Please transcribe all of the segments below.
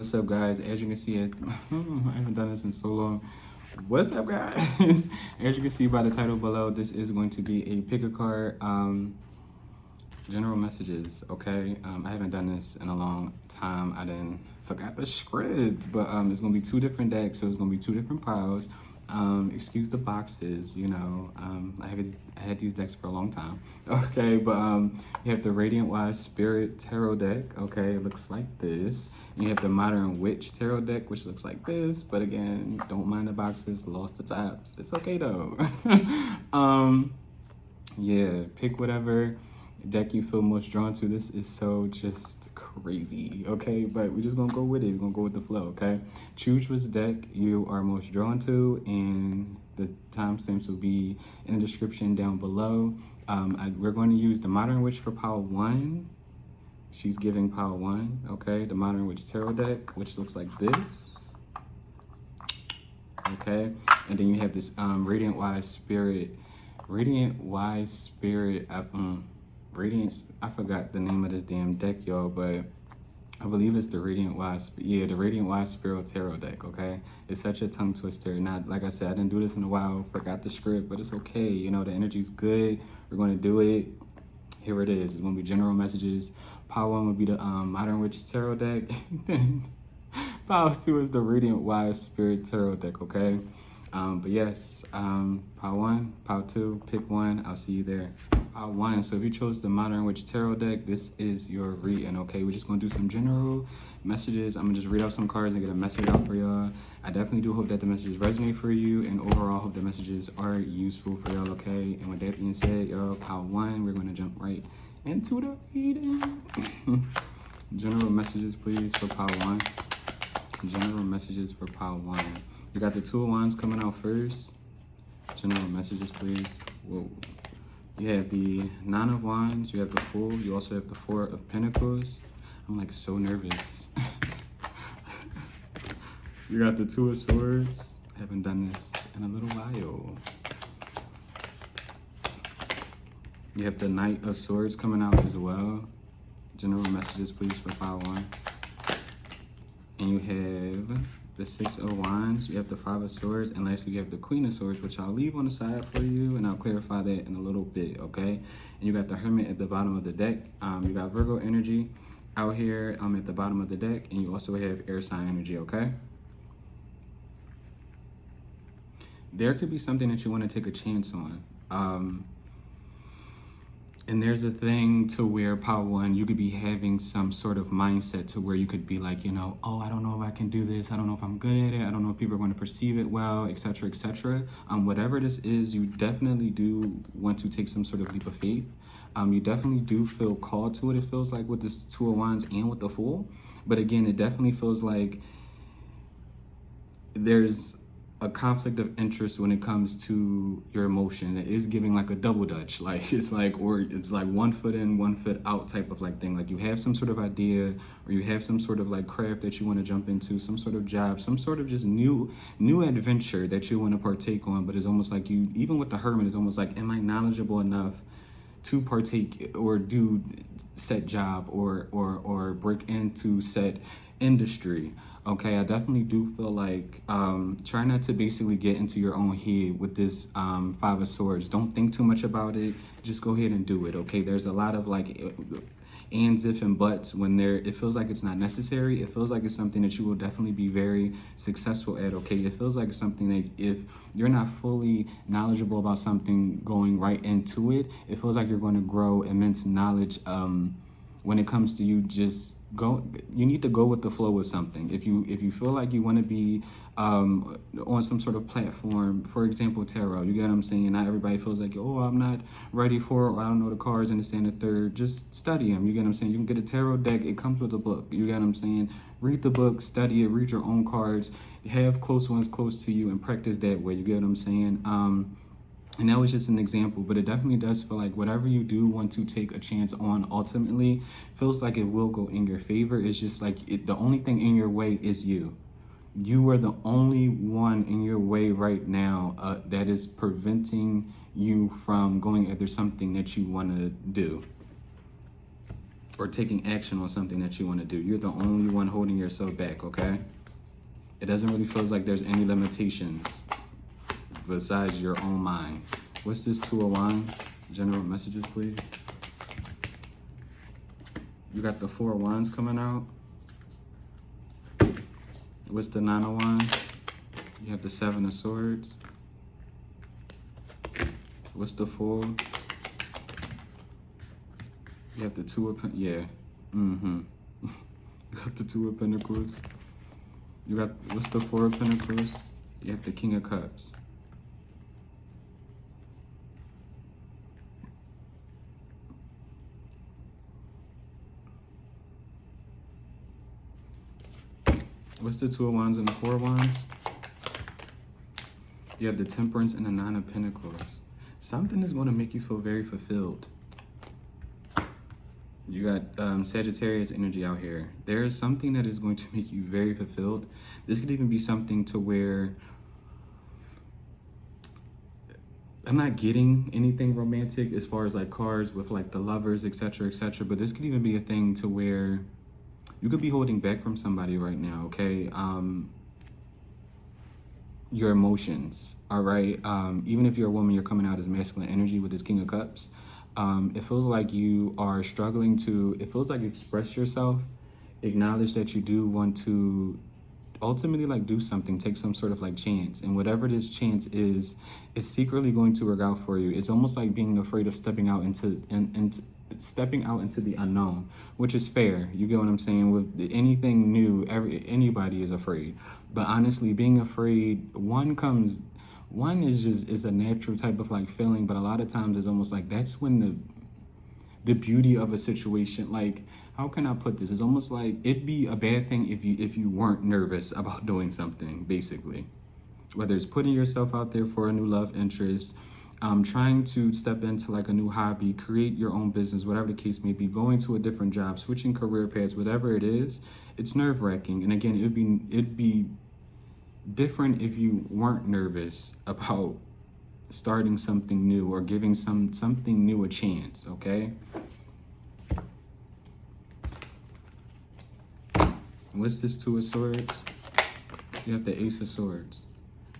What's up, guys? As you can see, I haven't done this in so long. What's up, guys? As you can see by the title below, this is going to be a pick a card general messages. Okay, I haven't done this in a long time. I didn't forgot the script, but it's gonna be two different decks, so it's gonna be two different piles. Excuse the boxes, you know. I had these decks for a long time. Okay, but you have the Radiant Wise Spirit Tarot deck. Okay, it looks like this. And you have the Modern Witch Tarot deck, which looks like this. But again, don't mind the boxes. Lost the tabs. It's okay though. Yeah, pick whatever deck you feel most drawn to. This is so just crazy, okay? But we're just gonna go with it. We're gonna go with the flow, okay? Choose which deck you are most drawn to, and the timestamps will be in the description down below. We're going to use the Modern Witch for pile 1. She's giving pile 1, okay? The Modern Witch Tarot deck, which looks like this, okay? And then you have this Radiant Wise Spirit, I forgot the name of this damn deck, y'all, but I believe it's the Radiant Wise Spirit Tarot deck, okay? It's such a tongue twister. Not, like I said, I didn't do this in a while, forgot the script, but it's okay. You know, the energy's good. We're going to do it. Here it is. It's going to be general messages. Pile 1 will be the Modern Witch Tarot deck. Pile 2 is the Radiant Wise Spirit Tarot deck, okay? But yes, pile 1, pile 2, pick one. I'll see you there. Pile 1. So if you chose the Modern Witch Tarot deck, this is your reading, okay? We're just going to do some general messages. I'm going to just read out some cards and get a message out for y'all. I definitely do hope that the messages resonate for you, and overall hope the messages are useful for y'all, okay? And with that being said, y'all, pile 1, we're going to jump right into the reading. General messages, please, for pile 1. General messages for pile 1. You got the Two of Wands coming out first. General messages, please. Whoa. You have the Nine of Wands. You have the Fool. You also have the Four of Pentacles. I'm like so nervous. You got the Two of Swords. I haven't done this in a little while. You have the Knight of Swords coming out as well. General messages, please, for pile 1. And you have the Six of Wands, you have the Five of Swords, and lastly you have the Queen of Swords, which I'll leave on the side for you, and I'll clarify that in a little bit, okay? And you got the Hermit at the bottom of the deck. You got Virgo energy out here at the bottom of the deck, and you also have air sign energy, okay? There could be something that you want to take a chance on. And there's a thing to where pile 1, you could be having some sort of mindset to where you could be like, you know, oh, I don't know if I can do this. I don't know if I'm good at it. I don't know if people are going to perceive it well, etc., etc. Whatever this is, you definitely do want to take some sort of leap of faith. You definitely do feel called to it. It feels like with this Two of Wands and with the Fool. But again, it definitely feels like there's a conflict of interest when it comes to your emotion. It is giving like a double dutch, like it's like, or it's like 1 foot in, 1 foot out type of like thing. Like you have some sort of idea, or you have some sort of like craft that you want to jump into, some sort of job, some sort of just new adventure that you want to partake on. But it's almost like you, even with the Hermit, it's almost like, am I knowledgeable enough to partake or do set job or break into set industry? Okay, I definitely do feel like try not to basically get into your own head with this Five of Swords. Don't think too much about it. Just go ahead and do it, okay? There's a lot of like ands, if, and buts when it feels like it's not necessary. It feels like it's something that you will definitely be very successful at, okay? It feels like it's something that if you're not fully knowledgeable about something going right into it, it feels like you're going to grow immense knowledge when it comes to you just you need to go with the flow with something. If you feel like you want to be on some sort of platform, for example, tarot, you get what I'm saying? Not everybody feels like, oh, I'm not ready for it, or I don't know the cards, understand the third. Just study them, you get what I'm saying? You can get a tarot deck, it comes with a book, you get what I'm saying? Read the book, study it, read your own cards, have close ones close to you, and practice that way, you get what I'm saying? And that was just an example, but it definitely does feel like whatever you do want to take a chance on ultimately feels like it will go in your favor. It's just like the only thing in your way is you. You are the only one in your way right now that is preventing you from going after something that you want to do. or taking action on something that you want to do. You're the only one holding yourself back, okay? It doesn't really feel like there's any limitations besides your own mind. What's this Two of Wands? General messages, please. You got the Four of Wands coming out. What's the Nine of Wands? You have the Seven of Swords. What's the Fool? You have the Two of Pentacles. You got the Two of Pentacles. You got, what's the Four of Pentacles? You have the King of Cups. What's the Two of Wands and the Four of Wands? You have the Temperance and the Nine of Pentacles. Something is going to make you feel very fulfilled. You got Sagittarius energy out here. There is something that is going to make you very fulfilled. This could even be something to where I'm not getting anything romantic as far as like cards with like the lovers, etc., etc. But this could even be a thing to where you could be holding back from somebody right now, okay? Your emotions, all right? Even if you're a woman, you're coming out as masculine energy with this King of Cups. It feels like you are struggling to, it feels like express yourself, acknowledge that you do want to ultimately like do something, take some sort of like chance. And whatever this chance is secretly going to work out for you. It's almost like being afraid of stepping out into the unknown, which is fair. You get what I'm saying? With anything new, anybody is afraid. But honestly, being afraid, one is a natural type of like feeling, but a lot of times it's almost like that's when the beauty of a situation, like, how can I put this? It's almost like it'd be a bad thing if you weren't nervous about doing something, basically. Whether it's putting yourself out there for a new love interest, trying to step into like a new hobby, create your own business, whatever the case may be, going to a different job, switching career paths, whatever it is, it's nerve-wracking. And again, it'd be different if you weren't nervous about starting something new or giving something new a chance, okay? What's this Two of Swords? You have the Ace of Swords.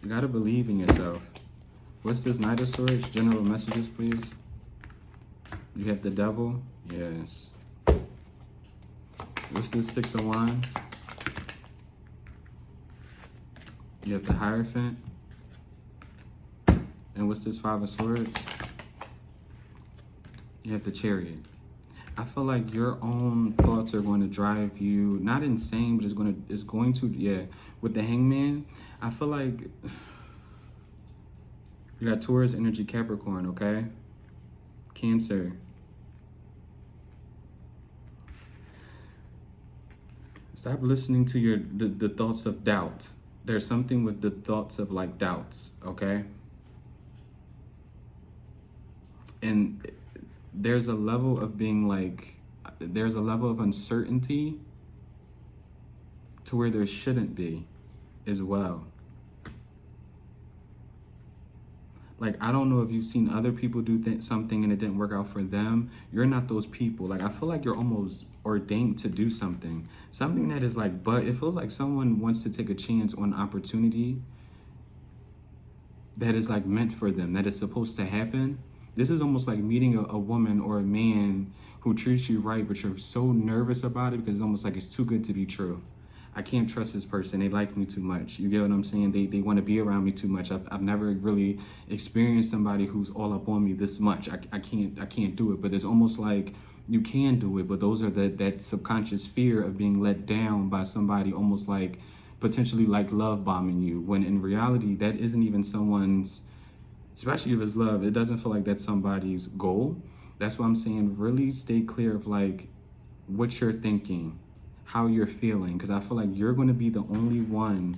You gotta believe in yourself. What's this Knight of Swords? General messages, please. You have the Devil. Yes. What's this Six of Wands? You have the Hierophant. And what's this Five of Swords? You have the Chariot. I feel like your own thoughts are going to drive you, not insane, but it's going to, yeah. With the Hangman, I feel like you got Taurus energy, Capricorn, okay? Cancer. Stop listening to the thoughts of doubt. There's something with the thoughts of like doubts, okay? And there's a level of being like, there's a level of uncertainty to where there shouldn't be as well. Like, I don't know if you've seen other people do something and it didn't work out for them. You're not those people. Like, I feel like you're almost ordained to do something. Something that is like, but it feels like someone wants to take a chance on opportunity that is like meant for them, that is supposed to happen. This is almost like meeting a woman or a man who treats you right, but you're so nervous about it because it's almost like it's too good to be true. I can't trust this person. They like me too much. You get what I'm saying? They want to be around me too much. I've never really experienced somebody who's all up on me this much. I can't do it. But it's almost like you can do it. But those are that subconscious fear of being let down by somebody, almost like potentially like love bombing you. When in reality, that isn't even someone's, especially if it's love, it doesn't feel like that's somebody's goal. That's why I'm saying really stay clear of like what you're thinking, how you're feeling, because I feel like you're going to be the only one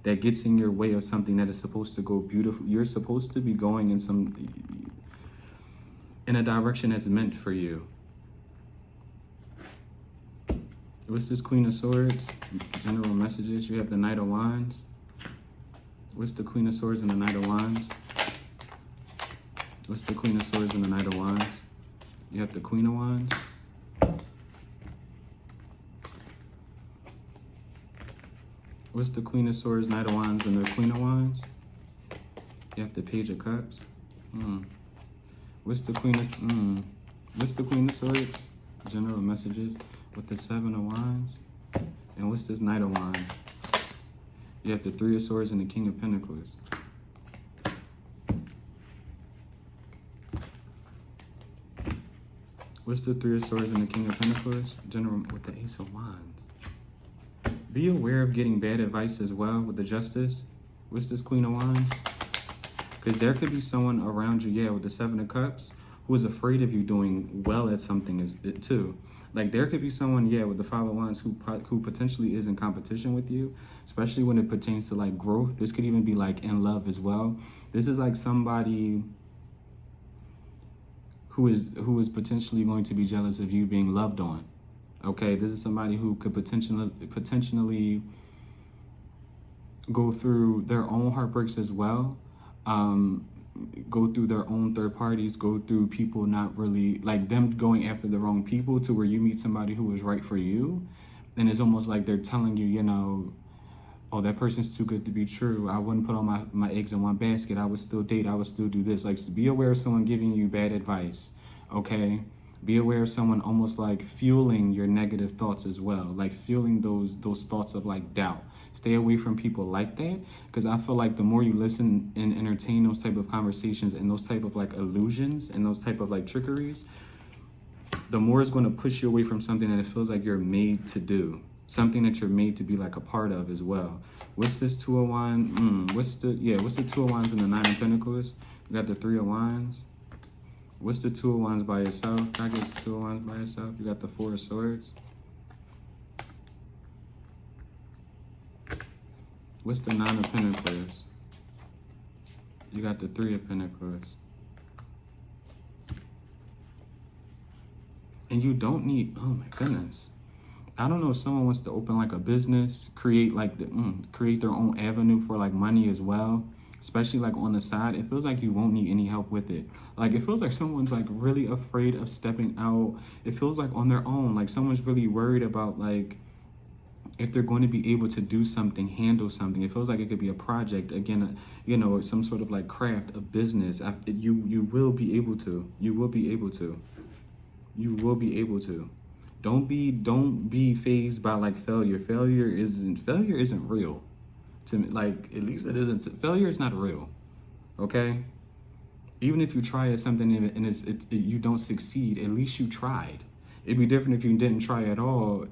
that gets in your way of something that is supposed to go beautiful. You're supposed to be going in a direction that's meant for you. What's this Queen of Swords? General messages. You have the Knight of Wands. What's the Queen of Swords and the Knight of Wands? What's the Queen of Swords and the Knight of Wands? You have the Queen of Wands. What's the Queen of Swords, Knight of Wands, and the Queen of Wands? You have the Page of Cups. What's the Queen of What's the Queen of Swords? General messages with the Seven of Wands. And what's this Knight of Wands? You have the Three of Swords and the King of Pentacles. What's the Three of Swords and the King of Pentacles? General with the Ace of Wands. Be aware of getting bad advice as well with the Justice. What's this Queen of Wands? Because there could be someone around you, yeah, with the Seven of Cups, who is afraid of you doing well at something too. Like there could be someone, yeah, with the Five of Wands who potentially is in competition with you, especially when it pertains to like growth. This could even be like in love as well. This is like somebody who is potentially going to be jealous of you being loved on. Okay, this is somebody who could potentially go through their own heartbreaks as well. Go through their own third parties, go through people not really, like them going after the wrong people to where you meet somebody who is right for you. And it's almost like they're telling you, you know, oh, that person's too good to be true. I wouldn't put all my eggs in one basket. I would still date. I would still do this. Like, be aware of someone giving you bad advice, okay? Be aware of someone almost like fueling your negative thoughts as well, like fueling those thoughts of like doubt. Stay away from people like that, because I feel like the more you listen and entertain those type of conversations and those type of like illusions and those type of like trickeries, the more it's going to push you away from something that it feels like you're made to do, something that you're made to be like a part of as well. What's this Two of Wands? What's the Two of Wands and the Nine of Pentacles? You got the Three of Wands. What's the Two of Wands by itself? Can I get the Two of Wands by itself? You got the Four of Swords. What's the Nine of Pentacles? You got the Three of Pentacles. And you don't need, oh my goodness. I don't know if someone wants to open like a business, create like create their own avenue for like money as well, especially like on the side. It feels like you won't need any help with it. Like it feels like someone's like really afraid of stepping out. It feels like on their own, like someone's really worried about like if they're going to be able to do something, handle something. It feels like it could be a project, again, you know, some sort of like craft, a business. You will be able to. You will be able to. You will be able to. Don't be fazed by like failure. Failure isn't real. To me, like at least it isn't. Failure is not real. Okay. Even if you try at something and you don't succeed, at least you tried. It'd be different if you didn't try at all,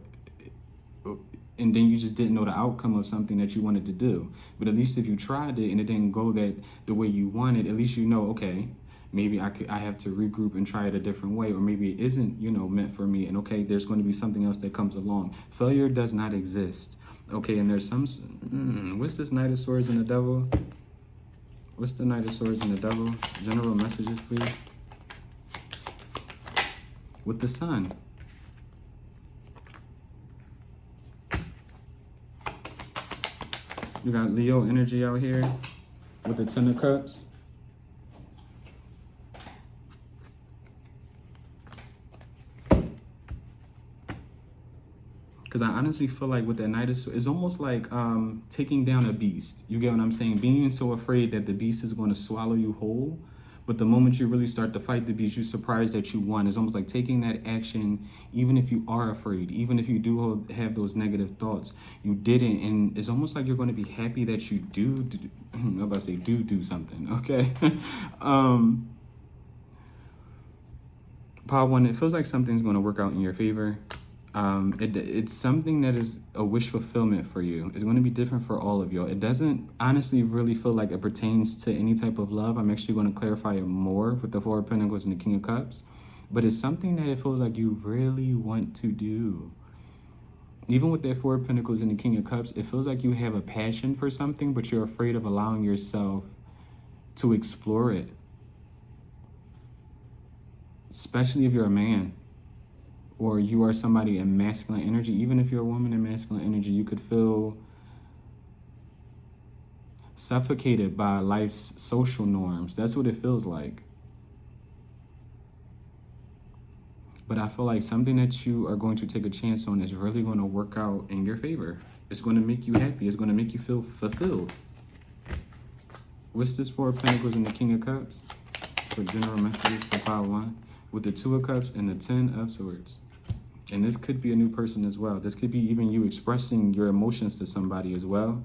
and then you just didn't know the outcome of something that you wanted to do. But at least if you tried it and it didn't go the way you wanted, at least you know, okay, maybe I have to regroup and try it a different way, or maybe it isn't, you know, meant for me. And okay, there's going to be something else that comes along. Failure does not exist. Okay, and there's some, what's this Knight of Swords and the Devil? What's the Knight of Swords and the Devil? General messages, please. With the Sun. You got Leo energy out here with the Ten of Cups. Because I honestly feel like with that Knight of Swords, it's almost like taking down a beast. You get what I'm saying? Being so afraid that the beast is going to swallow you whole. But the moment you really start to fight the beast, you're surprised that you won. It's almost like taking that action, even if you are afraid, even if you do have those negative thoughts, you didn't. And it's almost like you're going to be happy that you I'm about to say do something, okay? Part one, it feels like something's going to work out in your favor. It's something that is a wish fulfillment for you. It's going to be different for all of you. It doesn't honestly really feel like it pertains to any type of love. I'm actually going to clarify it more with the Four of Pentacles and the King of Cups. But it's something that it feels like you really want to do. Even with that Four of Pentacles and the King of Cups, it feels like you have a passion for something, but you're afraid of allowing yourself to explore it. Especially if you're a man. Or you are somebody in masculine energy. Even if you're a woman in masculine energy, you could feel suffocated by life's social norms. That's what it feels like. But I feel like something that you are going to take a chance on is really going to work out in your favor. It's going to make you happy. It's going to make you feel fulfilled. What's this Four of Pentacles and the King of Cups? For general messages for pile 1. With the Two of Cups and the 10 of Swords. And this could be a new person as well. This could be even you expressing your emotions to somebody as well.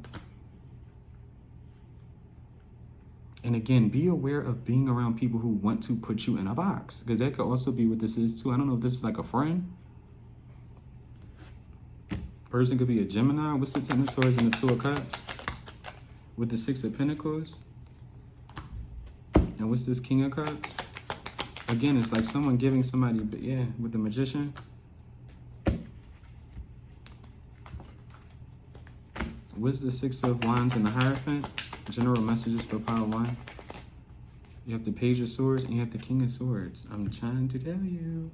And again, be aware of being around people who want to put you in a box. Because that could also be what this is too. I don't know if this is like a friend. Person could be a Gemini. What's the Ten of Swords and the Two of Cups? With the Six of Pentacles. And what's this King of Cups? Again, it's like someone giving somebody, yeah, with the Magician. What's the Six of Wands and the Hierophant? General messages for pile 1. You have the Page of Swords and you have the King of Swords. I'm trying to tell you.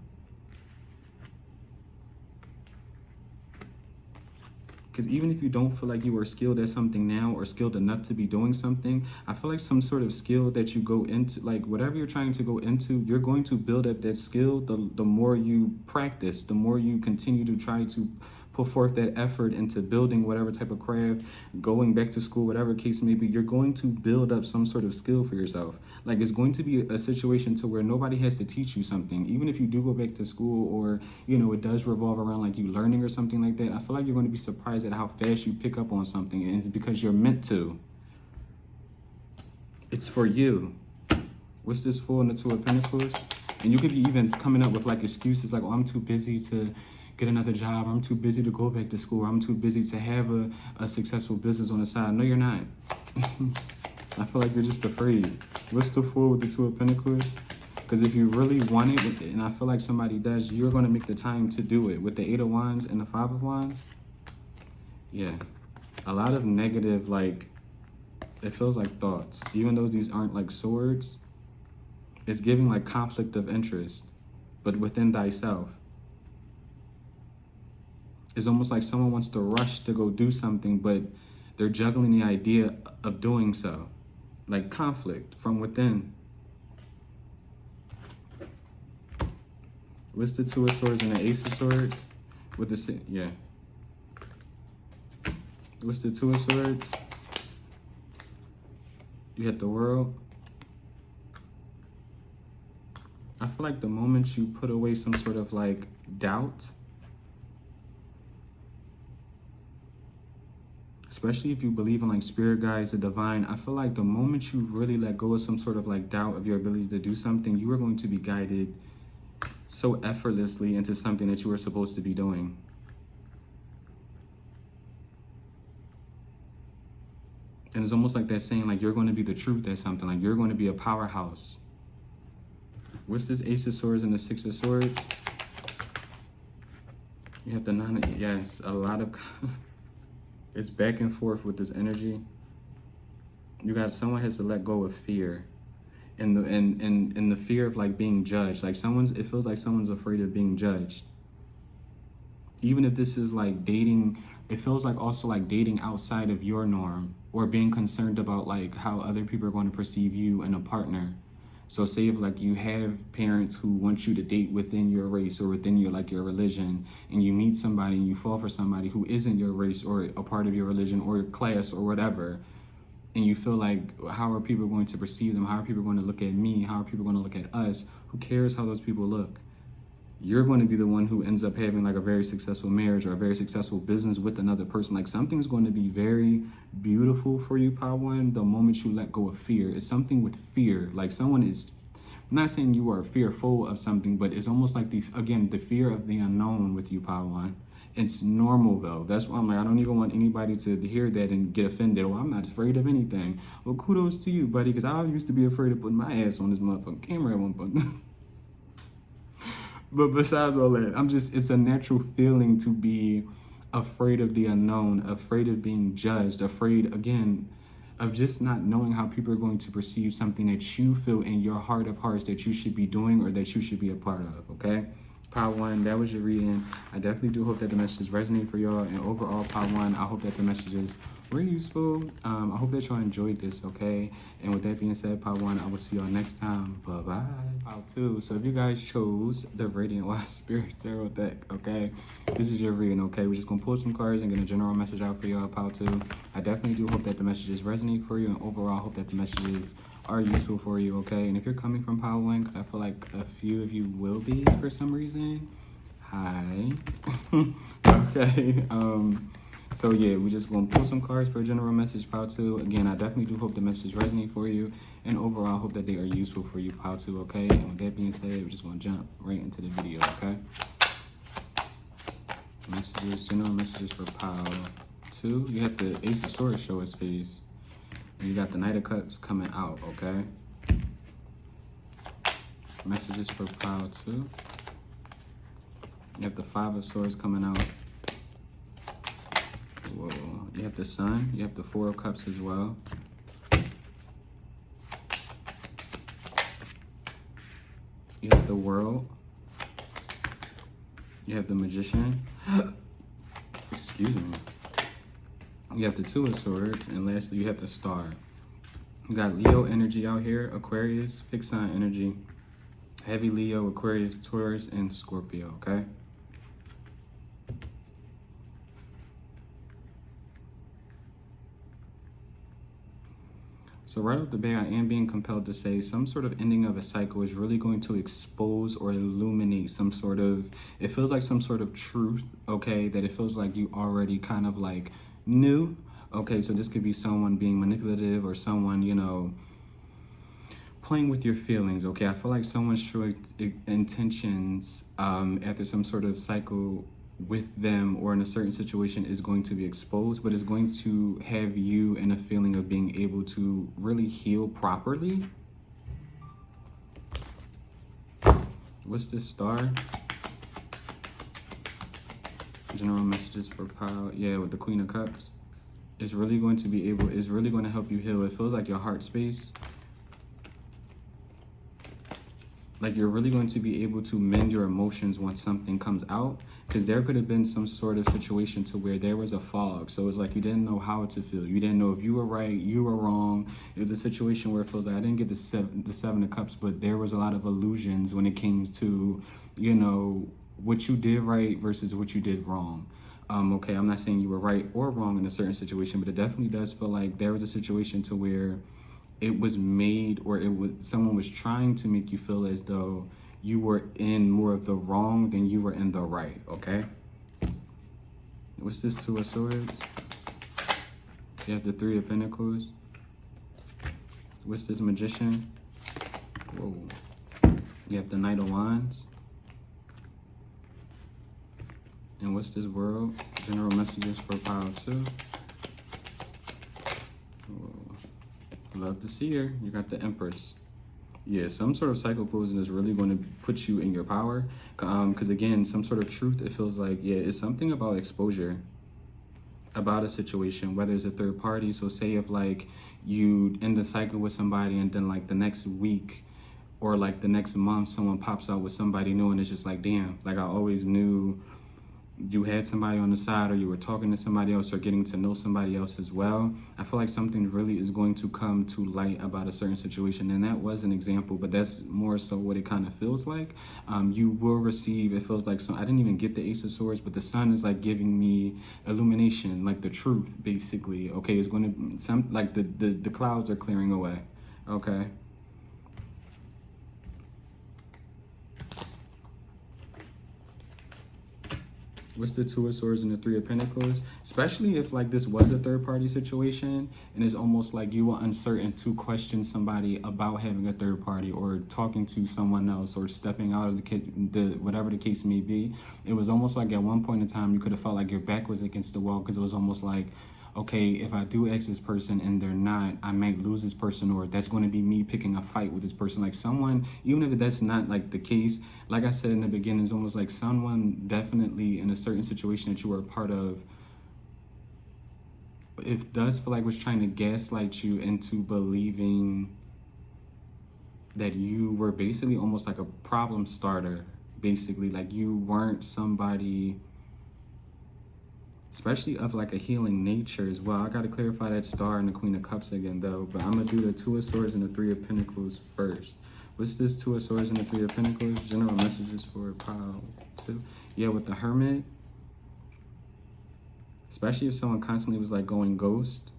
Because even if you don't feel like you are skilled at something now or skilled enough to be doing something, I feel like some sort of skill that you go into, like whatever you're trying to go into, you're going to build up that skill the more you practice, the more you continue to try to put forth that effort into building whatever type of craft, going back to school, whatever case may be, you're going to build up some sort of skill for yourself. Like it's going to be a situation to where nobody has to teach you something. Even if you do go back to school or, you know, it does revolve around like you learning or something like that, I feel like you're going to be surprised at how fast you pick up on something. And it's because you're meant to. It's for you. What's this Fool and the Two of Pentacles? And you could be even coming up with like excuses like, oh, I'm too busy to get another job, I'm too busy to go back to school, I'm too busy to have a successful business on the side. No, you're not. I feel like you're just afraid. What's the Fool with the Two of Pentacles? Because if you really want it, and I feel like somebody does, you're going to make the time to do it. With the Eight of Wands and the Five of Wands, yeah, a lot of negative, like, it feels like thoughts. Even though these aren't like swords, it's giving like conflict of interest, but within thyself. It's almost like someone wants to rush to go do something, but they're juggling the idea of doing so. Like conflict from within. What's the Two of Swords and the Ace of Swords? With the, yeah. What's the Two of Swords? You hit the World. I feel like the moment you put away some sort of like doubt, especially if you believe in like spirit guides, the divine, I feel like the moment you really let go of some sort of like doubt of your ability to do something, you are going to be guided so effortlessly into something that you are supposed to be doing. And it's almost like that saying, like, you're going to be the truth at something, like you're going to be a powerhouse. What's this Ace of Swords and the Six of Swords? You have the Nine of, yes, a lot of, it's back and forth with this energy. You got, someone has to let go of fear. And the fear of like being judged. Like it feels like someone's afraid of being judged. Even if this is like dating, it feels like also like dating outside of your norm, or being concerned about like how other people are going to perceive you and a partner. So say if like you have parents who want you to date within your race or within your like your religion, and you meet somebody and you fall for somebody who isn't your race or a part of your religion or class or whatever, and you feel like, how are people going to perceive them? How are people going to look at me? How are people going to look at us? Who cares how those people look? You're going to be the one who ends up having like a very successful marriage or a very successful business with another person. Like something's going to be very beautiful for you, Power One, the moment you let go of fear. It's something with fear. Like someone is, I'm not saying you are fearful of something, but it's almost like the fear of the unknown with you, Power One. It's normal though. That's why I'm like, I don't even want anybody to hear that and get offended. Oh, I'm not afraid of anything. Well, kudos to you, buddy, because I used to be afraid of putting my ass on this motherfucking camera at one point. But besides all that, it's a natural feeling to be afraid of the unknown, afraid of being judged, afraid, again, of just not knowing how people are going to perceive something that you feel in your heart of hearts that you should be doing or that you should be a part of, okay? Pile 1, that was your reading. I definitely do hope that the messages resonate for y'all. And overall, Pile 1, I hope that the messages were useful. I hope that y'all enjoyed this, okay? And with that being said, Pile 1, I will see y'all next time. Bye-bye. Pile 2, so if you guys chose the Radiant Wise Spirit Tarot deck, okay? This is your reading, okay? We're just going to pull some cards and get a general message out for y'all, Pile 2. I definitely do hope that the messages resonate for you. And overall, I hope that the messages are useful for you, okay? And if you're coming from Pile 1, because I feel like a few of you will be for some reason, hi. Okay, so yeah, we're just gonna pull some cards for a general message, Pile 2. Again, I definitely do hope the message resonate for you, and overall, I hope that they are useful for you, Pile 2, okay? And with that being said, we're just gonna jump right into the video, okay? Messages, general messages for Pile 2. You have the Ace of Swords show its face. And you got the Knight of Cups coming out, okay? Messages for Pile 2. You have the Five of Swords coming out. Whoa. You have the Sun. You have the Four of Cups as well. You have the World. You have the Magician. Excuse me. You have the Two of Swords, and lastly, you have the Star. You got Leo energy out here, Aquarius, fixed sign energy, heavy Leo, Aquarius, Taurus, and Scorpio, okay? So right off the bat, I am being compelled to say some sort of ending of a cycle is really going to expose or illuminate some sort of, it feels like some sort of truth, okay, that it feels like you already kind of like knew. Okay, so this could be someone being manipulative or someone, you know, playing with your feelings, okay? I feel like someone's true intentions after some sort of cycle with them or in a certain situation is going to be exposed, but it's going to have you in a feeling of being able to really heal properly. What's this Star? General messages for Pile. Yeah, with the Queen of Cups. It's really going to be able, it's really going to help you heal. It feels like your heart space. Like you're really going to be able to mend your emotions once something comes out. Because there could have been some sort of situation to where there was a fog. So it's like you didn't know how to feel. You didn't know if you were right, you were wrong. It was a situation where it feels like I didn't get the seven of Cups, but there was a lot of illusions when it came to, you know, what you did right versus what you did wrong. Okay, I'm not saying you were right or wrong in a certain situation, but it definitely does feel like there was a situation to where it was made, or it was someone was trying to make you feel as though you were in more of the wrong than you were in the right, okay? What's this Two of Swords? You have the Three of Pentacles. What's this Magician? Whoa. You have the Knight of Wands. And what's this World? General messages for Pile 2. Whoa. Love to see her. You got the Empress. Yeah, some sort of cycle closing is really going to put you in your power. Because again, some sort of truth, it feels like, yeah, it's something about exposure, about a situation, whether it's a third party. So say if like you end the cycle with somebody and then like the next week or like the next month, someone pops out with somebody new and it's just like, damn, like I always knew you had somebody on the side, or you were talking to somebody else, or getting to know somebody else as well. I feel like something really is going to come to light about a certain situation, and that was an example, but that's more so what it kind of feels like. You will receive, it feels like, so I didn't even get the Ace of Swords, but the Sun is like giving me illumination, like the truth, basically. Okay, it's going to, like the clouds are clearing away, okay? What's the Two of Swords and the Three of Pentacles? Especially if like this was a third party situation and it's almost like you were uncertain to question somebody about having a third party or talking to someone else or stepping out of the whatever the case may be. It was almost like at one point in time you could have felt like your back was against the wall, because it was almost like, okay, if I do ask this person and they're not, I might lose this person, or that's going to be me picking a fight with this person. Like someone, even if that's not like the case, like I said in the beginning, it's almost like someone definitely in a certain situation that you were a part of, it does feel like was trying to gaslight you into believing that you were basically almost like a problem starter. basically. Like you weren't somebody, especially of like a healing nature as well. I got to clarify that star and the Queen of Cups again though, but I'm gonna do the Two of Swords and the Three of Pentacles first. What's this Two of Swords and the Three of Pentacles? General messages for pile 2. Yeah, with the Hermit, especially if someone constantly was like going ghost,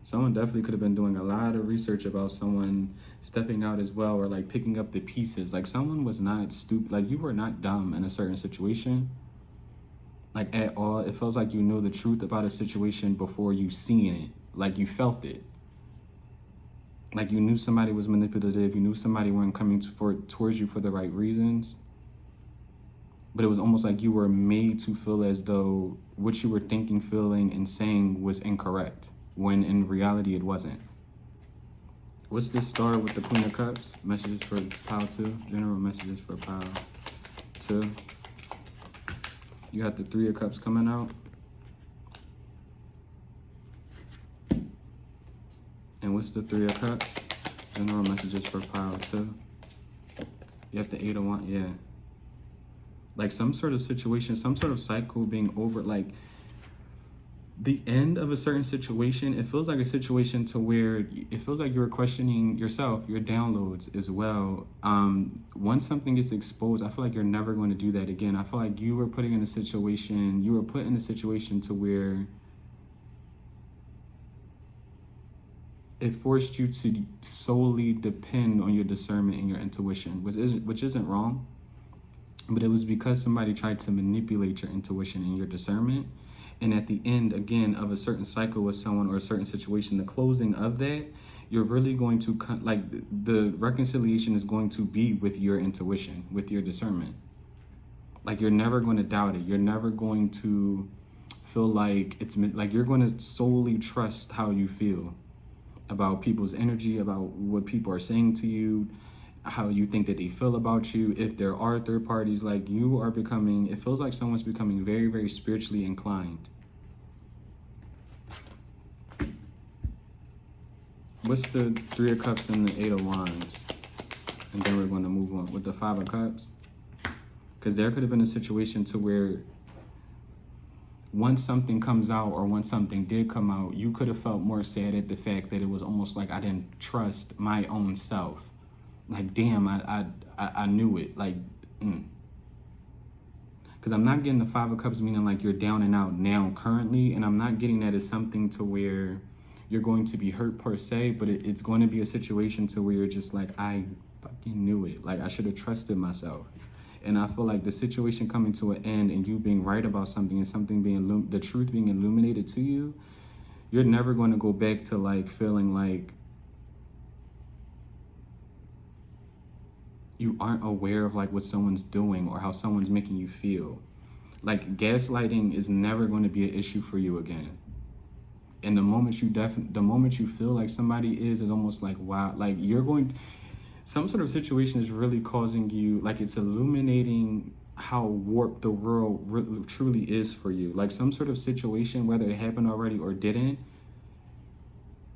someone definitely could have been doing a lot of research about someone stepping out as well, or like picking up the pieces. Like someone was not stupid, like you were not dumb in a certain situation, like at all. It feels like you knew the truth about a situation before you seen it, like you felt it. Like you knew somebody was manipulative, you knew somebody weren't coming towards you for the right reasons. But it was almost like you were made to feel as though what you were thinking, feeling, and saying was incorrect, when in reality it wasn't. What's this star with the Queen of Cups? Messages for pile 2. General messages for pile 2. You got the Three of Cups coming out. And what's the Three of Cups? General messages for pile 2. You have the Eight of Wands, yeah. Like some sort of situation, some sort of cycle being over, like the end of a certain situation. It feels like a situation to where it feels like you're questioning yourself, your downloads as well. Once something gets exposed, I feel like you're never going to do that again. I feel like you were put in a situation to where it forced you to solely depend on your discernment and your intuition, which isn't wrong. But it was because somebody tried to manipulate your intuition and your discernment. And at the end, again, of a certain cycle with someone or a certain situation, the closing of that, you're really going to, like, the reconciliation is going to be with your intuition, with your discernment. Like, you're never going to doubt it. You're never going to feel like it's, like, you're going to solely trust how you feel about people's energy, about what people are saying to you, how you think that they feel about you. If there are third parties, like you are becoming, it feels like someone's becoming very, very spiritually inclined. What's the Three of Cups and the Eight of Wands? And then we're going to move on with the Five of Cups. Because there could have been a situation to where once something comes out, or once something did come out, you could have felt more sad at the fact that it was almost like I didn't trust my own self. Like, damn, I knew it. Like, because I'm not getting the Five of Cups meaning like you're down and out now currently, and I'm not getting that as something to where you're going to be hurt per se, but it's going to be a situation to where you're just like, I fucking knew it. Like, I should have trusted myself. And I feel like the situation coming to an end and you being right about something and something being, the truth being illuminated to you, you're never going to go back to like feeling like you aren't aware of like what someone's doing or how someone's making you feel. Like gaslighting is never going to be an issue for you again. And the moment you feel like somebody is almost like, wow, like you're going, some sort of situation is really causing you, like it's illuminating how warped the world truly is for you. Like some sort of situation, whether it happened already or didn't,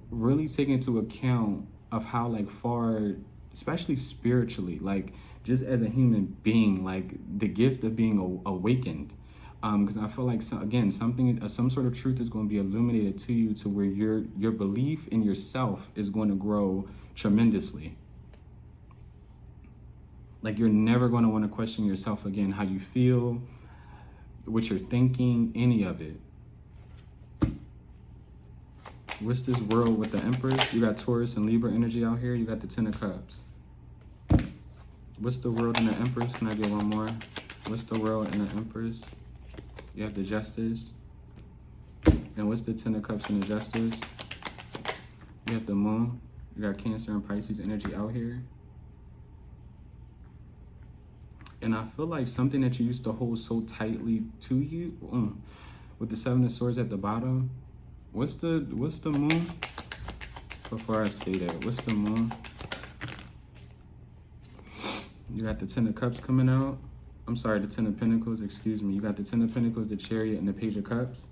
really take into account of how like far, especially spiritually, like just as a human being, like the gift of being awakened. Because I feel like, again, some sort of truth is going to be illuminated to you to where your belief in yourself is going to grow tremendously. Like you're never going to want to question yourself again, how you feel, what you're thinking, any of it. What's this world with the Empress? You got Taurus and Libra energy out here. You got the Ten of Cups. What's the world and the Empress? Can I get one more? What's the world and the Empress? You have the Justice. And what's the Ten of Cups and the Justice? You have the Moon. You got Cancer and Pisces energy out here. And I feel like something that you used to hold so tightly to you, with the Seven of Swords at the bottom. What's the Moon? Before I say that, what's the Moon? You got the Ten of Cups coming out. I'm sorry, the Ten of Pentacles, excuse me. You got the Ten of Pentacles, the Chariot, and the Page of Cups.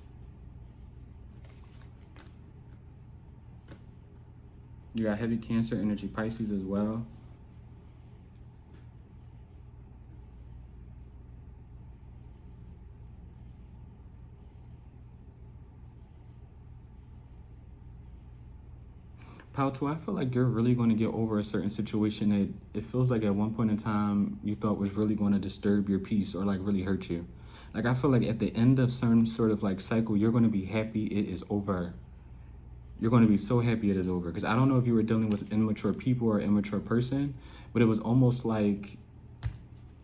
You got heavy Cancer energy, Pisces as well. Pal 2, I feel like you're really going to get over a certain situation that it feels like at one point in time you thought was really going to disturb your peace or like really hurt you. Like I feel like at the end of some sort of like cycle, you're going to be happy it is over. You're going to be so happy it is over. Because I don't know if you were dealing with immature people or immature person, but it was almost like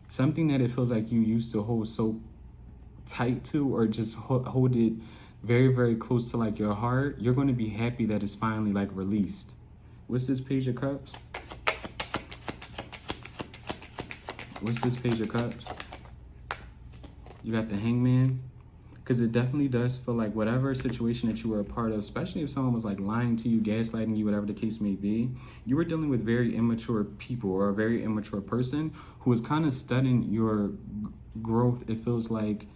something that it feels like you used to hold so tight to, or just hold it very, very close to like your heart. You're going to be happy that it's finally like released. What's this Page of Cups? What's this Page of Cups? You got the Hangman. Because it definitely does feel like whatever situation that you were a part of, especially if someone was like lying to you, gaslighting you, whatever the case may be, you were dealing with very immature people or a very immature person who was kind of studying your growth. It feels like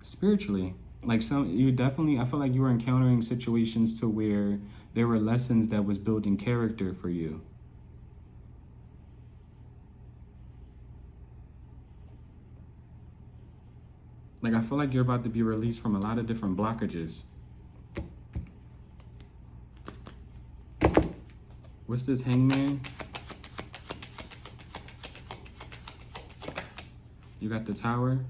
spiritually, like I feel like you were encountering situations to where there were lessons that was building character for you. Like, I feel like you're about to be released from a lot of different blockages. What's this Hangman? You got the Tower.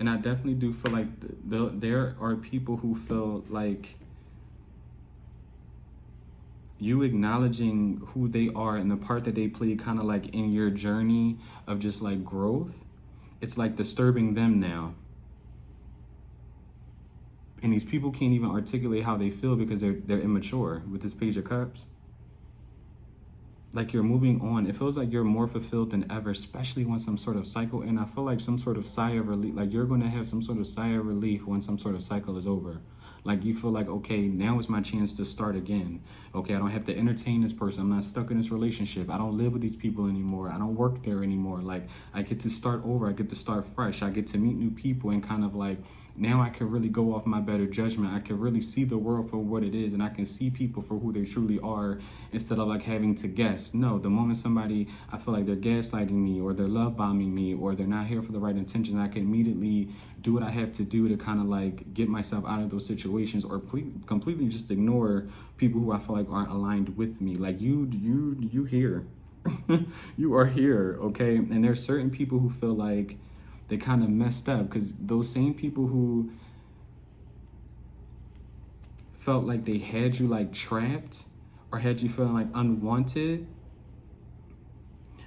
And I definitely do feel like there are people who feel like you acknowledging who they are and the part that they play kind of like in your journey of just like growth, it's like disturbing them now. And these people can't even articulate how they feel because they're immature with this Page of Cups. Like you're moving on. It feels like you're more fulfilled than ever, especially when some sort of cycle, and I feel like some sort of sigh of relief, like you're going to have some sort of sigh of relief when some sort of cycle is over. Like you feel like, okay, now is my chance to start again. Okay, I don't have to entertain this person. I'm not stuck in this relationship. I don't live with these people anymore. I don't work there anymore. Like I get to start over. I get to start fresh. I get to meet new people and kind of like, now I can really go off my better judgment. I can really see the world for what it is, and I can see people for who they truly are instead of like having to guess. No, the moment somebody, I feel like they're gaslighting me or they're love bombing me or they're not here for the right intentions, I can immediately do what I have to do to kind of like get myself out of those situations, or completely just ignore people who I feel like aren't aligned with me. Like you here. You are here, okay? And there's certain people who feel like they kind of messed up because those same people who felt like they had you like trapped or had you feeling like unwanted,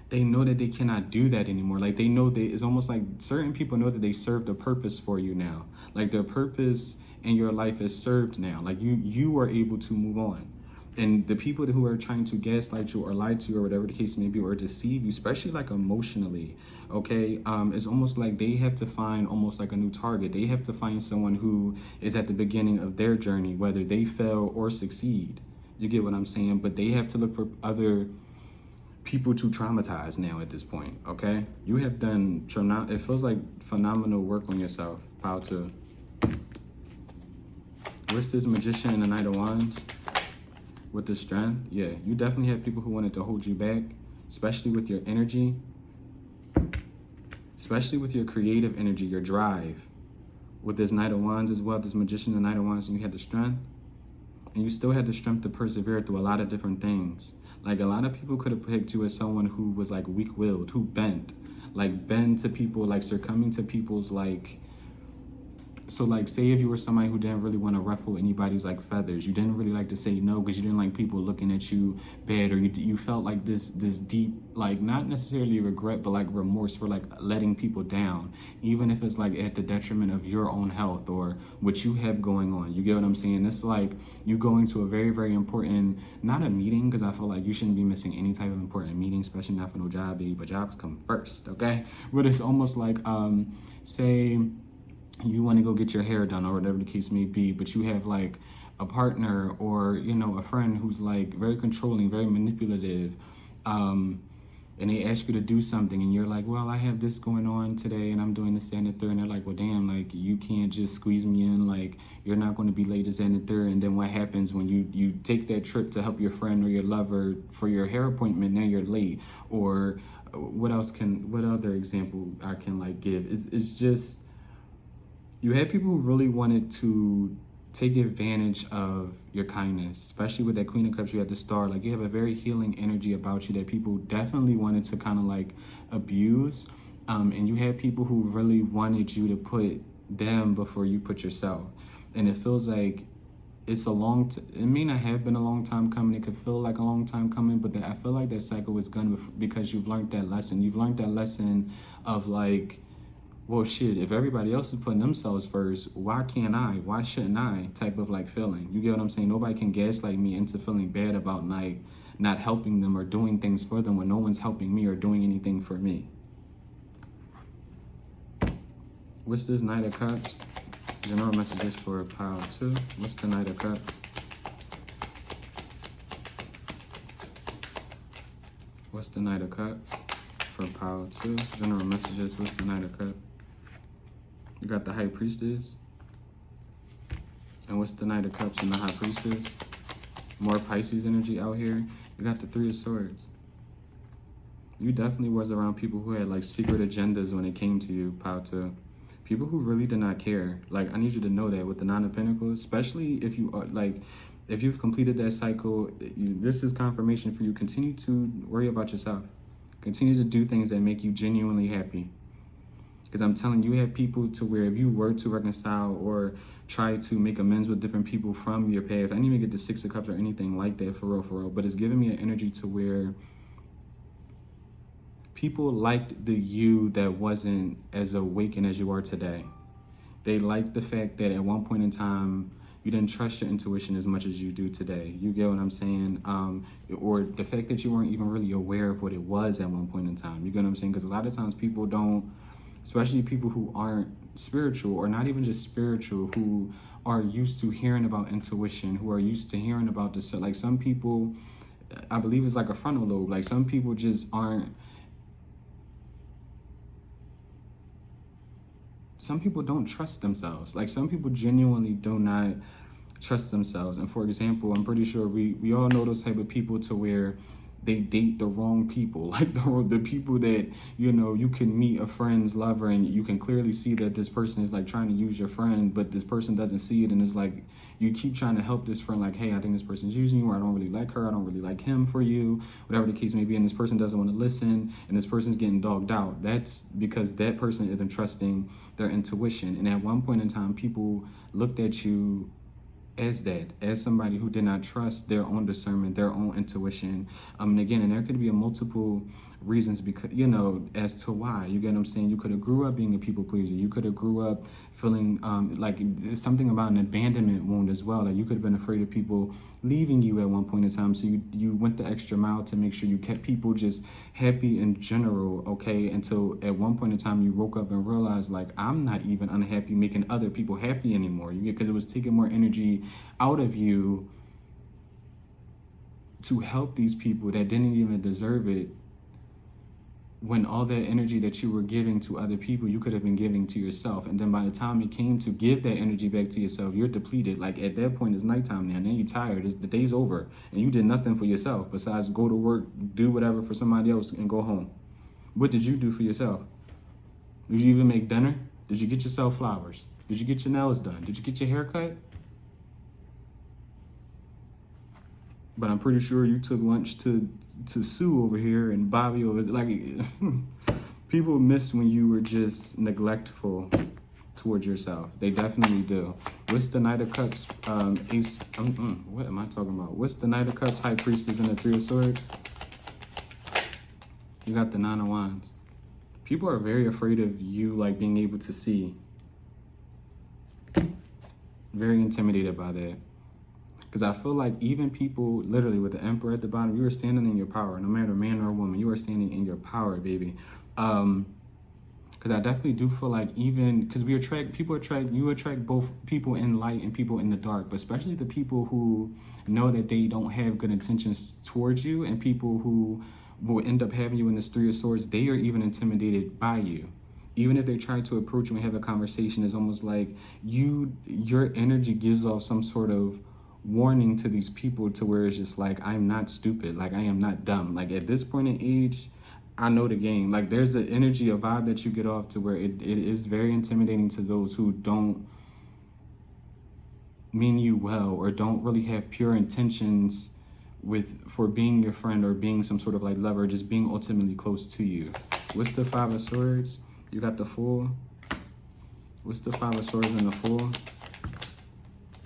they know that they cannot do that anymore. Like they know it's almost like certain people know that they served a purpose for you now. Like their purpose in your life is served now. Like you are able to move on. And the people who are trying to gaslight you or lie to you or whatever the case may be or deceive you, especially like emotionally, okay, it's almost like they have to find almost like a new target. They have to find someone who is at the beginning of their journey, whether they fail or succeed. You get what I'm saying? But they have to look for other people to traumatize now at this point, okay? You have done, it feels like phenomenal work on yourself, Pile 2. What's this Magician and the Knight of Wands? With the Strength, yeah, you definitely have people who wanted to hold you back, especially with your energy, especially with your creative energy, your drive. With this Knight of Wands as well, this Magician and Knight of Wands, and you had the Strength, and you still had the strength to persevere through a lot of different things. Like a lot of people could have picked you as someone who was like weak-willed, who bent to people, like succumbing to people's like. So like say if you were somebody who didn't really want to ruffle anybody's like feathers, you didn't really like to say no because you didn't like people looking at you bad, or you felt like this deep, like not necessarily regret, but like remorse for like letting people down, even if it's like at the detriment of your own health or what you have going on. You get what I'm saying? It's like you going to a very, very important, not a meeting, because I feel like you shouldn't be missing any type of important meeting, especially not for no job, baby, but jobs come first, okay? But it's almost like, say, you want to go get your hair done or whatever the case may be, but you have like a partner or, you know, a friend who's like very controlling, very manipulative, and they ask you to do something and you're like, well, I have this going on today and I'm doing this, that, and the third, and they're like, well, damn, like you can't just squeeze me in, like you're not going to be late as that, and the third. And then what happens when you take that trip to help your friend or your lover for your hair appointment, now you're late? Or what other example I can like give? It's just, you had people who really wanted to take advantage of your kindness, especially with that Queen of Cups. You had the Star. Like, you have a very healing energy about you that people definitely wanted to kind of like abuse. And you had people who really wanted you to put them before you put yourself. And it feels like it's it may not have been a long time coming. It could feel like a long time coming, but I feel like that cycle is gonna, because you've learned that lesson. You've learned that lesson of like, well, shit, if everybody else is putting themselves first, why can't I? Why shouldn't I? Type of like feeling. You get what I'm saying? Nobody can gaslight me into feeling bad about like not helping them or doing things for them when no one's helping me or doing anything for me. What's this Knight of Cups? General messages for pile 2. What's the Knight of Cups? What's the Knight of Cups for pile 2? General messages. What's the Knight of Cups? You got the High Priestess. And what's the Knight of Cups and the High Priestess? More Pisces energy out here. You got the Three of Swords. You definitely was around people who had like secret agendas when it came to you, pile 2. People who really did not care. Like, I need you to know that with the Nine of Pentacles, especially if you are like, if you've completed that cycle, this is confirmation for you. Continue to worry about yourself. Continue to do things that make you genuinely happy. Because I'm telling you, you have people to where if you were to reconcile or try to make amends with different people from your past, I didn't even get the Six of Cups or anything like that for real, but it's giving me an energy to where people liked the you that wasn't as awakened as you are today. They liked the fact that at one point in time, you didn't trust your intuition as much as you do today. You get what I'm saying? Or the fact that you weren't even really aware of what it was at one point in time. You get what I'm saying? Because a lot of times people don't, especially people who aren't spiritual or not even just spiritual, who are used to hearing about intuition, who are used to hearing about this. Like some people, I believe it's like a frontal lobe. Like some people just aren't, some people don't trust themselves. Like some people genuinely do not trust themselves. And for example, I'm pretty sure we all know those type of people to where they date the wrong people, like the people that, you know, you can meet a friend's lover and you can clearly see that this person is like trying to use your friend, but this person doesn't see it. And it's like, you keep trying to help this friend like, hey, I think this person's using you, or I don't really like her, I don't really like him for you, whatever the case may be. And this person doesn't want to listen and this person's getting dogged out. That's because that person isn't trusting their intuition. And at one point in time, people looked at you as that, as somebody who did not trust their own discernment, their own intuition. And again, and there could be a multiple reasons, because, you know, as to why. You get what I'm saying? You could have grew up being a people pleaser. You could have grew up feeling like it's something about an abandonment wound as well. Like you could have been afraid of people leaving you at one point in time. So you went the extra mile to make sure you kept people just happy in general, okay? Until at one point in time you woke up and realized, like, I'm not even unhappy making other people happy anymore. Because it was taking more energy out of you to help these people that didn't even deserve it, when all that energy that you were giving to other people, you could have been giving to yourself. And then by the time it came to give that energy back to yourself, you're depleted. Like at that point, it's nighttime now. Now you're tired. The day's over. And you did nothing for yourself besides go to work, do whatever for somebody else, and go home. What did you do for yourself? Did you even make dinner? Did you get yourself flowers? Did you get your nails done? Did you get your hair cut? But I'm pretty sure you took lunch to Sue over here and Bobby over there. Like, people miss when you were just neglectful towards yourself. They definitely do. What's the Knight of Cups? Ace. What am I talking about? What's the Knight of Cups? High Priestess and the Three of Swords. You got the Nine of Wands. People are very afraid of you, like being able to see. Very intimidated by that. Because I feel like even people, literally with the Emperor at the bottom, you are standing in your power. No matter man or woman, you are standing in your power, baby. Because I definitely do feel like even, because you attract both people in light and people in the dark, but especially the people who know that they don't have good intentions towards you, and people who will end up having you in this Three of Swords, they are even intimidated by you. Even if they try to approach you and have a conversation, it's almost like your energy gives off some sort of warning to these people, to where it's just like, I'm not stupid, like I am not dumb. Like at this point in age, I know the game. Like there's an energy, a vibe that you get off to where it is very intimidating to those who don't mean you well or don't really have pure intentions for being your friend or being some sort of like lover, just being ultimately close to you. What's the Five of Swords? You got the Fool. What's the Five of Swords and the Fool?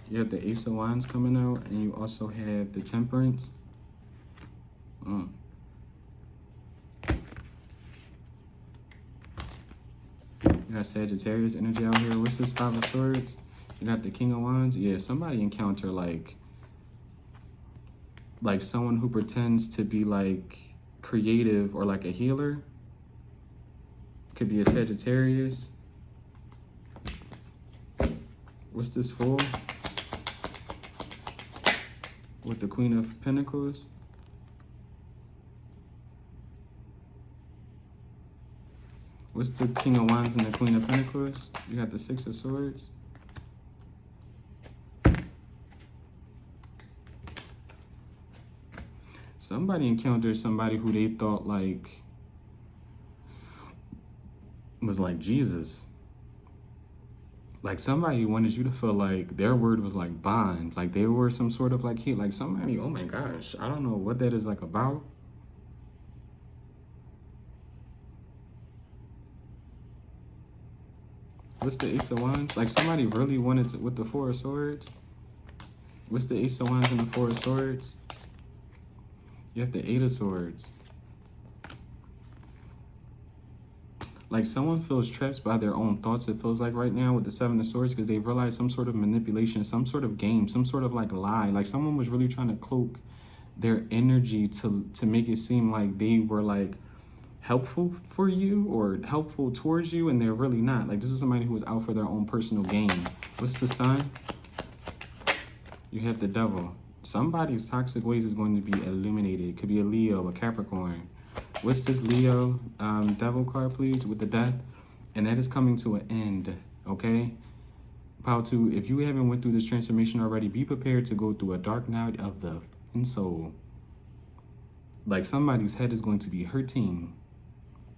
You have the Ace of Wands coming out, and you also have the Temperance. You got Sagittarius energy out here. What's this Five of Swords? You got the King of Wands. Yeah, somebody encounter like someone who pretends to be like creative or like a healer. Could be a Sagittarius. What's this Fool? With the Queen of Pentacles. What's the King of Wands and the Queen of Pentacles? You got the Six of Swords. Somebody encountered somebody who they thought like was like Jesus. Like somebody wanted you to feel like their word was like bond, like they were some sort of like hit, like somebody, oh my gosh, I don't know what that is like about. What's the Ace of Wands? Like somebody really wanted to, with the Four of Swords. What's the Ace of Wands and the Four of Swords? You have the Eight of Swords. Like someone feels trapped by their own thoughts, it feels like right now with the Seven of Swords, because they realized some sort of manipulation, some sort of game, some sort of like lie. Like someone was really trying to cloak their energy to make it seem like they were like helpful for you or helpful towards you, and they're really not. Like this is somebody who was out for their own personal gain. What's the Sun? You have the Devil. Somebody's toxic ways is going to be eliminated. It could be a Leo, a Capricorn. What's this Leo Devil card, please, with the Death? And that is coming to an end, okay? Power 2, if you haven't went through this transformation already, be prepared to go through a dark night of the soul. Like somebody's head is going to be hurting.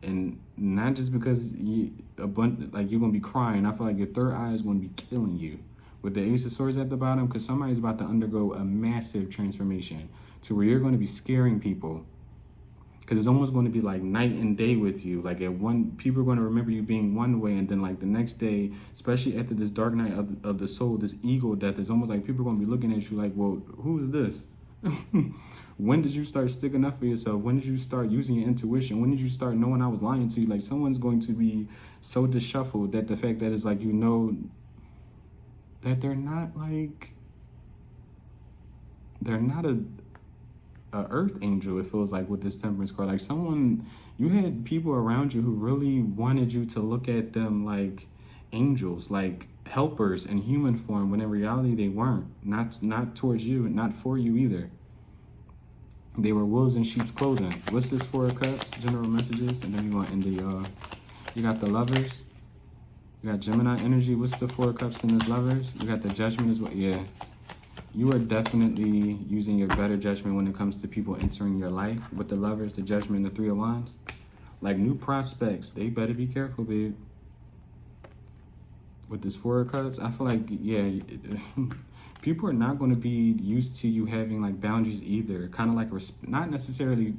And not just because you're going to be crying. I feel like your third eye is going to be killing you. With the Ace of Swords at the bottom, because somebody's about to undergo a massive transformation to where you're going to be scaring people. Because it's almost going to be like night and day with you. Like people are going to remember you being one way, and then like the next day, especially after this dark night of the soul, this ego death, it's almost like people are going to be looking at you like, well, who is this? When did you start sticking up for yourself? When did you start using your intuition? When did you start knowing I was lying to you? Like someone's going to be so disheveled that the fact that it's like, you know, that they're not a earth angel, it feels like, with this Temperance card. Like someone, you had people around you who really wanted you to look at them like angels, like helpers in human form, when in reality they weren't. Not towards you, not for you either. They were wolves in sheep's clothing. What's this Four of Cups? General messages, and then you're going to end the you got the Lovers. You got Gemini energy. What's the Four of Cups in this Lovers? You got the Judgment as well. Yeah. You are definitely using your better judgment when it comes to people entering your life. With the Lovers, the Judgment, and the Three of Wands. Like new prospects, they better be careful, babe. With this Four of Cups, I feel like, yeah, people are not going to be used to you having like boundaries either. Kind of like, not necessarily,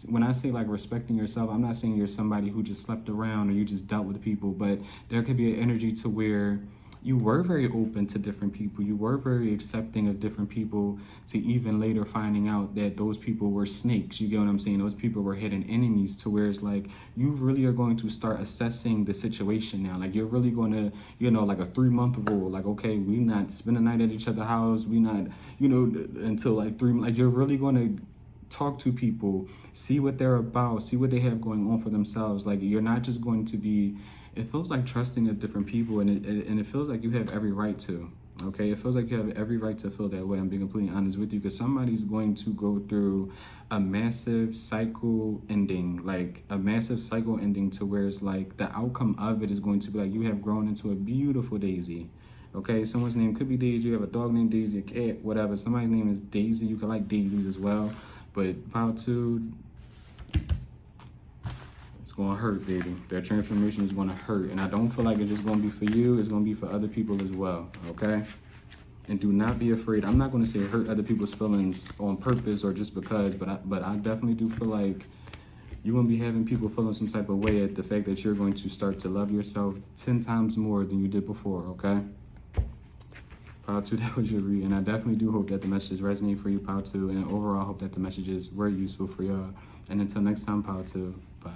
when I say like respecting yourself, I'm not saying you're somebody who just slept around or you just dealt with people, but there could be an energy to where you were very open to different people. You were very accepting of different people, to even later finding out that those people were snakes. You get what I'm saying? Those people were hidden enemies, to where it's like, you really are going to start assessing the situation now. Like you're really going to, you know, like a 3-month rule. Like, okay, we not spend the night at each other's house. We not, you know, until like 3, like you're really going to talk to people, see what they're about, see what they have going on for themselves. Like you're not just going to be, it feels like trusting of different people, and it feels like you have every right to, okay? It feels like you have every right to feel that way. I'm being completely honest with you, because somebody's going to go through a massive cycle ending, like a massive cycle ending, to where it's like the outcome of it is going to be like, you have grown into a beautiful daisy. Okay, someone's name could be Daisy. You have a dog named Daisy, a cat, whatever. Somebody's name is Daisy. You can like daisies as well. But Power 2, it's going to hurt, baby. That transformation is going to hurt. And I don't feel like it's just going to be for you. It's going to be for other people as well, okay? And do not be afraid. I'm not going to say hurt other people's feelings on purpose or just because, but I definitely do feel like you're going to be having people feeling some type of way at the fact that you're going to start to love yourself 10 times more than you did before, okay? Pile 2, that was your read. And I definitely do hope that the messages resonate for you, Pile 2. And overall, I hope that the messages were useful for y'all. And until next time, Pile 2. Bye.